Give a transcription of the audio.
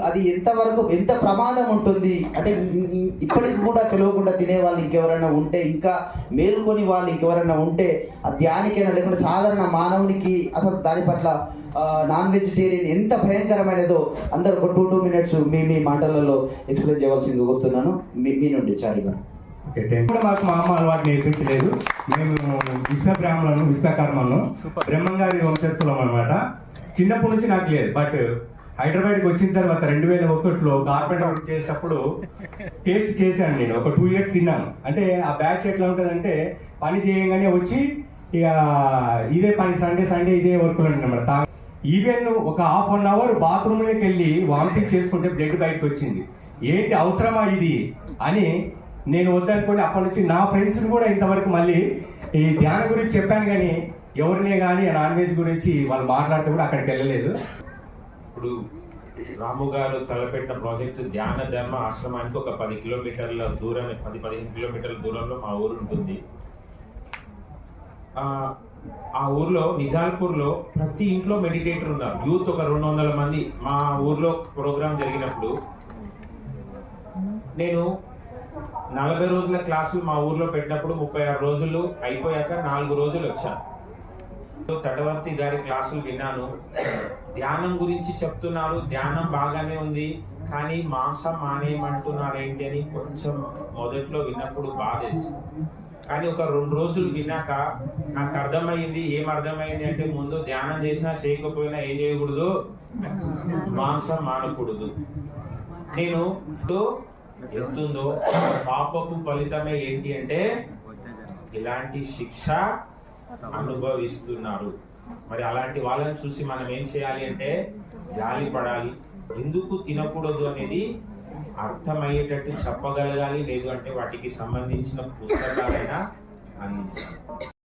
అది ఎంతవరకు ఎంత ప్రమాదం ఉంటుంది అంటే ఇప్పటికి కూడా తెలియకుండా తినే వాళ్ళు ఇంకెవరైనా ఉంటే, ఇంకా మేల్కొని వాళ్ళు ఇంకెవరైనా ఉంటే ఆ ధ్యానికైనా లేకుంటే సాధారణ మానవునికి అసలు దాని పట్ల నాన్ వెజిటేరియన్ ఎంత భయంకరమైనదో అందరూ ఒక 2 minutes మీ మాటలలో ఎక్స్ప్లెయిన్ చేయవలసింది కోరుతున్నాను. మీ నుండి చారి గారు. ఓకే, మాకు మా అమ్మ అలవాటు నేర్పించలేదు. మేము విశ్వ బ్రాహ్మణులను, విశ్వకర్మను, బ్రహ్మంగారి వంశస్థులం అనమాట. చిన్నప్పటి నుంచి నాకు లేదు. బట్ హైదరాబాద్కి వచ్చిన తర్వాత 2001లో కార్పెంటర్ వర్క్ చేసేటప్పుడు టేస్ట్ చేశాను. నేను ఒక 2 years తిన్నాను. అంటే ఆ బ్యాచ్ ఎట్లా ఉంటుందంటే పని చేయగానే వచ్చి ఇక ఇదే పని, సండే ఇదే వర్క్లో అనమాట. ఈవెన్ ఒక 1/2 hour బాత్రూమ్లోకి వెళ్ళి వామిటింగ్ చేసుకుంటే బ్లడ్ బయటకు వచ్చింది. ఏంటి అవసరమా ఇది అని నేను వద్దనుకోండి. అప్పటి నుంచి నా ఫ్రెండ్స్ని కూడా ఇంతవరకు మళ్ళీ ఈ ధ్యానం గురించి చెప్పాను, కానీ ఎవరినే కానీ నాన్ వెజ్ గురించి వాళ్ళు మాట్లాడితే కూడా అక్కడికి వెళ్ళలేదు. ఇప్పుడు రాము గారు తలపెట్టిన ప్రాజెక్టు ధ్యాన ధర్మ ఆశ్రమానికి ఒక 10 కిలోమీటర్ల దూరం, 10-15 కిలోమీటర్ల దూరంలో మా ఊరు ఉంటుంది. ఆ ఊర్లో నిజాల్పూర్లో ప్రతి ఇంట్లో మెడిటేటర్ ఉన్నారు. యూత్ ఒక 200 మంది. మా ఊర్లో ప్రోగ్రాం జరిగినప్పుడు నేను 40 రోజుల క్లాసులు మా ఊర్లో పెట్టినప్పుడు 36 రోజులు అయిపోయాక 4 రోజులు వచ్చాను. తటవర్తి గారి క్లాసులు విన్నాను. ధ్యానం గురించి చెప్తున్నారు, ధ్యానం బాగానే ఉంది, కానీ మాంసం మానేయమంటున్నారు ఏంటి అని కొంచెం మొదట్లో విన్నప్పుడు బాధేసి, కానీ ఒక 2 రోజులు విన్నాక నాకు అర్థమైంది. ఏమర్థమైంది అంటే, ముందు ధ్యానం చేసినా చేయకపోయినా ఏం చేయకూడదు, మాంసం మానకూడదు. నేను ఎంతుందో పాపపు ఫలితమే ఏంటి అంటే ఇలాంటి శిక్ష అనుభవిస్తున్నారు. మరి అలాంటి వాళ్ళని చూసి మనం ఏం చేయాలి అంటే జాలి పడాలి. ఎందుకు తినకూడదు అనేది అర్థమయ్యేటట్టు చెప్పగలగాలి. లేదు అంటే వాటికి సంబంధించిన పుస్తకాలైనా అందించాలి.